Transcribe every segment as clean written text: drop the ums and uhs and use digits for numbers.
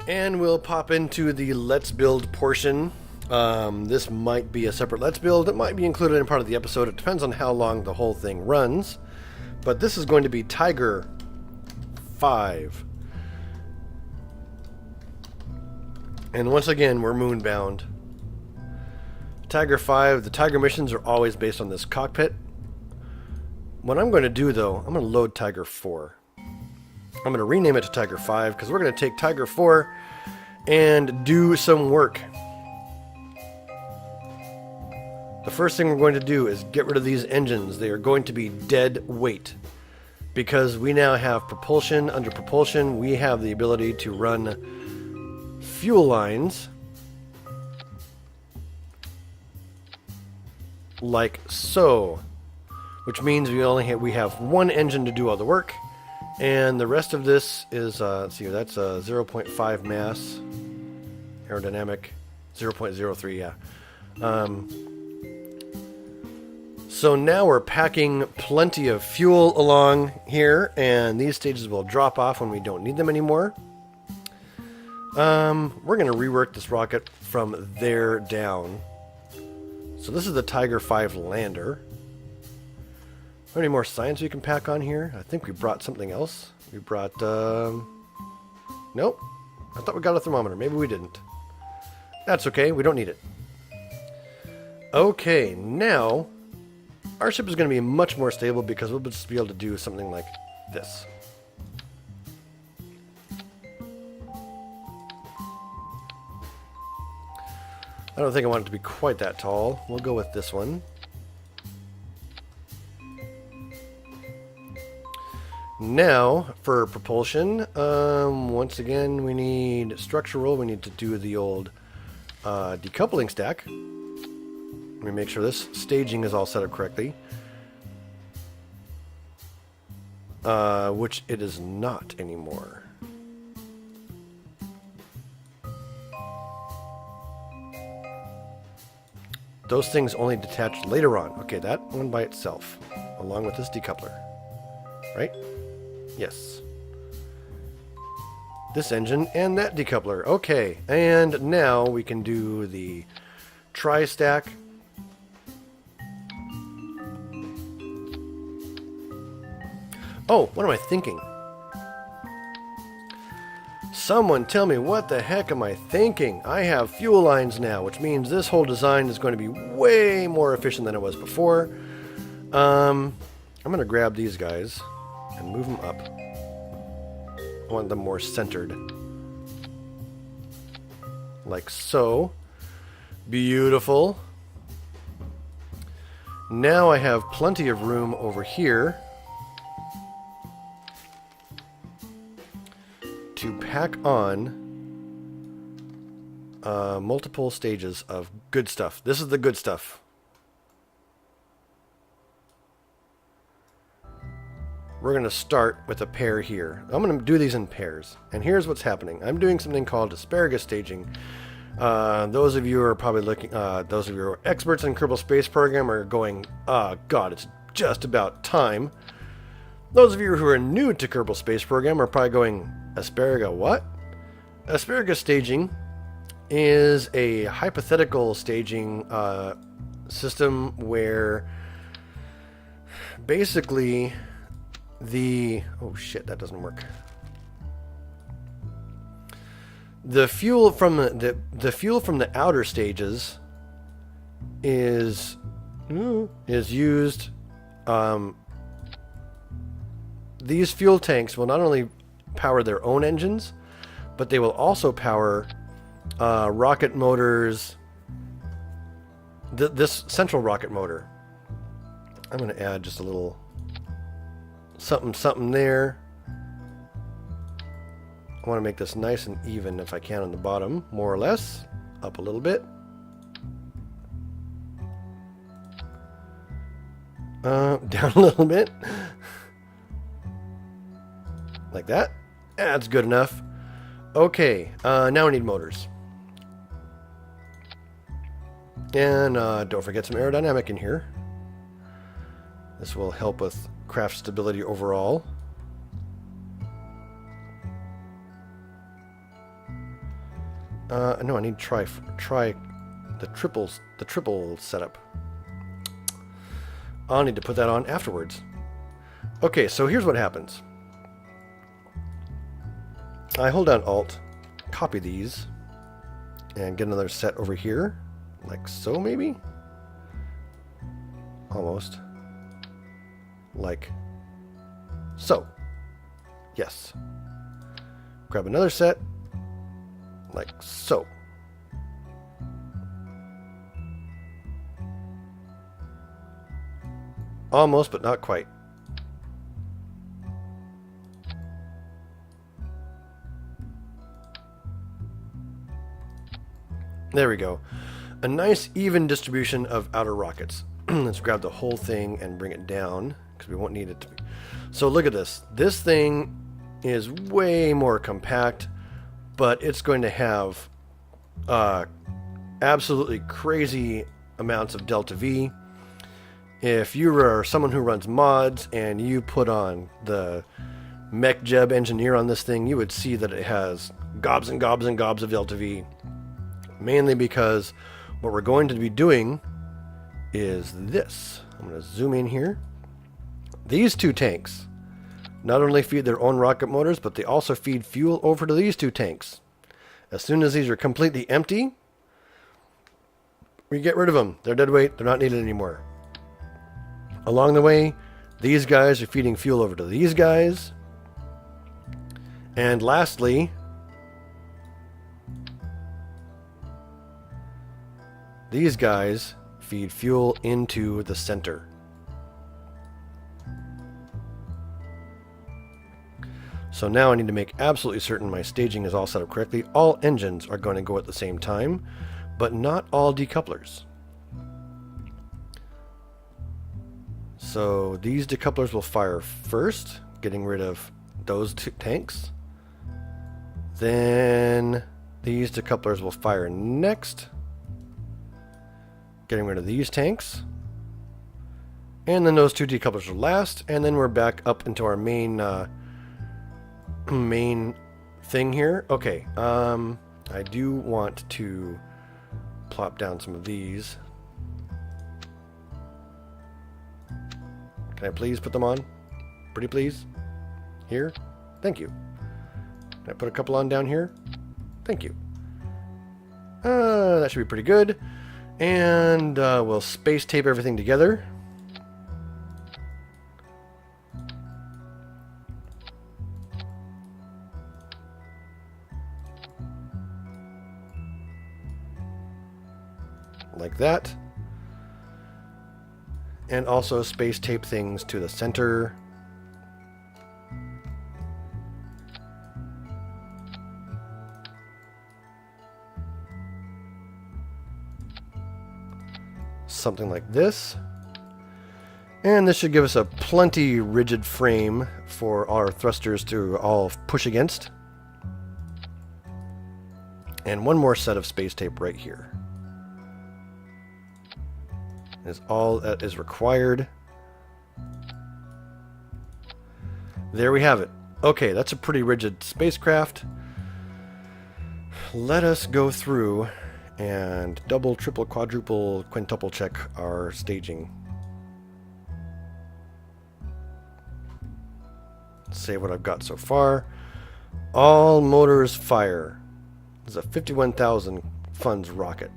And we'll pop into the Let's Build portion. This might be a separate Let's Build. It might be included in part of the episode. It depends on how long the whole thing runs. But this is going to be Tiger 5. And once again, we're moonbound. Tiger 5, the Tiger missions are always based on this cockpit. What I'm going to do, though, I'm going to load Tiger 4. I'm going to rename it to Tiger 5 because we're going to take Tiger 4 and do some work. The first thing we're going to do is get rid of these engines. They are going to be dead weight because we now have propulsion. Under propulsion, we have the ability to run fuel lines like so, which means we have one engine to do all the work. And the rest of this is, let's see, that's a 0.5 mass, aerodynamic, 0.03, yeah. So now we're packing plenty of fuel along here, and these stages will drop off when we don't need them anymore. We're going to rework this rocket from there down. So this is the Tiger 5 lander. How many more science we can pack on here? I think we brought something else. We brought, nope. I thought we got a thermometer. Maybe we didn't. That's okay. We don't need it. Okay, now our ship is going to be much more stable because we'll just be able to do something like this. I don't think I want it to be quite that tall. We'll go with this one. Now, for propulsion, once again, we need structural. We need to do the old decoupling stack. Let me make sure this staging is all set up correctly. Which it is not anymore. Those things only detach later on. Okay, that one by itself, along with this decoupler. Right? Yes. This engine and that decoupler. Okay, and now we can do the tri-stack. Oh, what am I thinking? Someone tell me what the heck am I thinking? I have fuel lines now, which means this whole design is going to be way more efficient than it was before. I'm going to grab these guys and move them up. I want them more centered. Like so. Beautiful. Now I have plenty of room over here to pack on multiple stages of good stuff. This is the good stuff. We're going to start with a pair here. I'm going to do these in pairs. And here's what's happening. I'm doing something called asparagus staging. Those of you who are probably looking, those of you who are experts in Kerbal Space Program are going, oh God, it's just about time. Those of you who are new to Kerbal Space Program are probably going, asparagus what? Asparagus staging is a hypothetical staging system where basically oh shit, that doesn't work. The fuel from the fuel from the outer stages is used. These fuel tanks will not only power their own engines, but they will also power rocket motors. This central rocket motor. I'm going to add just a little something there. I want to make this nice and even if I can on the bottom, more or less. Up a little bit. Down a little bit. Like that. That's good enough. Okay, now we need motors. And don't forget some aerodynamic in here. This will help with craft stability overall. No, I need to try the triple setup. I'll need to put that on afterwards. Okay, so here's what happens. I hold down Alt, copy these, and get another set over here, like so maybe? Almost. Like so. Yes. Grab another set, like so. Almost, but not quite. There we go. A nice even distribution of outer rockets. Let's grab the whole thing and bring it down, because we won't need it to be. So look at this. This thing is way more compact, but it's going to have absolutely crazy amounts of delta V. If you are someone who runs mods and you put on the MechJeb engineer on this thing, you would see that it has gobs and gobs and gobs of delta V. Mainly because what we're going to be doing is this. I'm going to zoom in here. These two tanks not only feed their own rocket motors, but they also feed fuel over to these two tanks. As soon as these are completely empty, we get rid of them. They're dead weight. They're not needed anymore. Along the way, these guys are feeding fuel over to these guys. And lastly, these guys feed fuel into the center. So now I need to make absolutely certain my staging is all set up correctly. All engines are going to go at the same time, but not all decouplers. So these decouplers will fire first, getting rid of those two tanks. Then these decouplers will fire next, getting rid of these tanks. And then those two decouplers are last, and then we're back up into our main main thing here. Okay, I do want to plop down some of these. Can I please put them on? Pretty please? Here? Thank you. Can I put a couple on down here? Thank you. That should be pretty good. And we'll space tape everything together. Like that. And also space tape things to the center. Something like this. And this should give us a plenty rigid frame for our thrusters to all push against. And one more set of space tape right here. Is all that is required. There we have it. Okay, that's a pretty rigid spacecraft. Let us go through and double, triple, quadruple, quintuple check our staging. Save what I've got so far. All motors fire. This is a 51,000 funds rocket.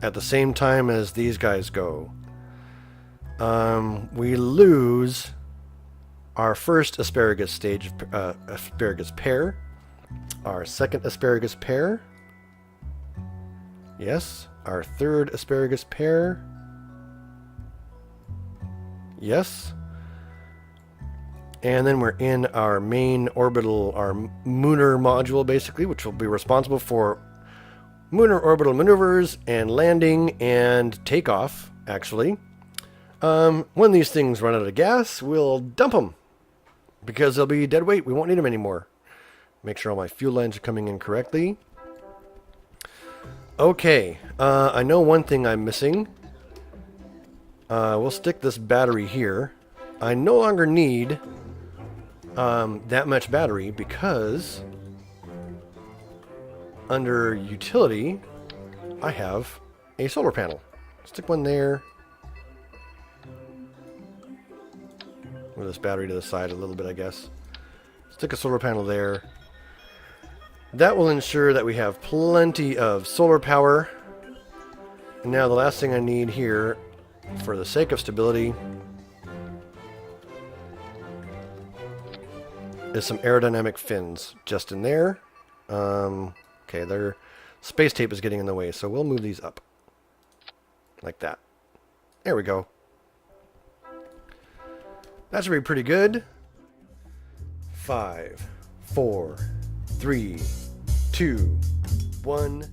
At the same time as these guys go. We lose our first asparagus stage, asparagus pair. Our second asparagus pair. Yes. Our third asparagus pair. Yes. And then we're in our main orbital, our Mooner module basically, which will be responsible for Mooner orbital maneuvers and landing and takeoff, actually. When these things run out of gas, we'll dump them. Because they'll be dead weight. We won't need them anymore. Make sure all my fuel lines are coming in correctly. Okay. I know one thing I'm missing. We'll stick this battery here. I no longer need that much battery because under utility, I have a solar panel. Stick one there. Move this battery to the side a little bit, I guess. Stick a solar panel there. That will ensure that we have plenty of solar power. And now the last thing I need here, for the sake of stability, is some aerodynamic fins just in there. Okay, their space tape is getting in the way, so we'll move these up. Like that. There we go. That should be pretty good. 5, 4, 3, 2, 1...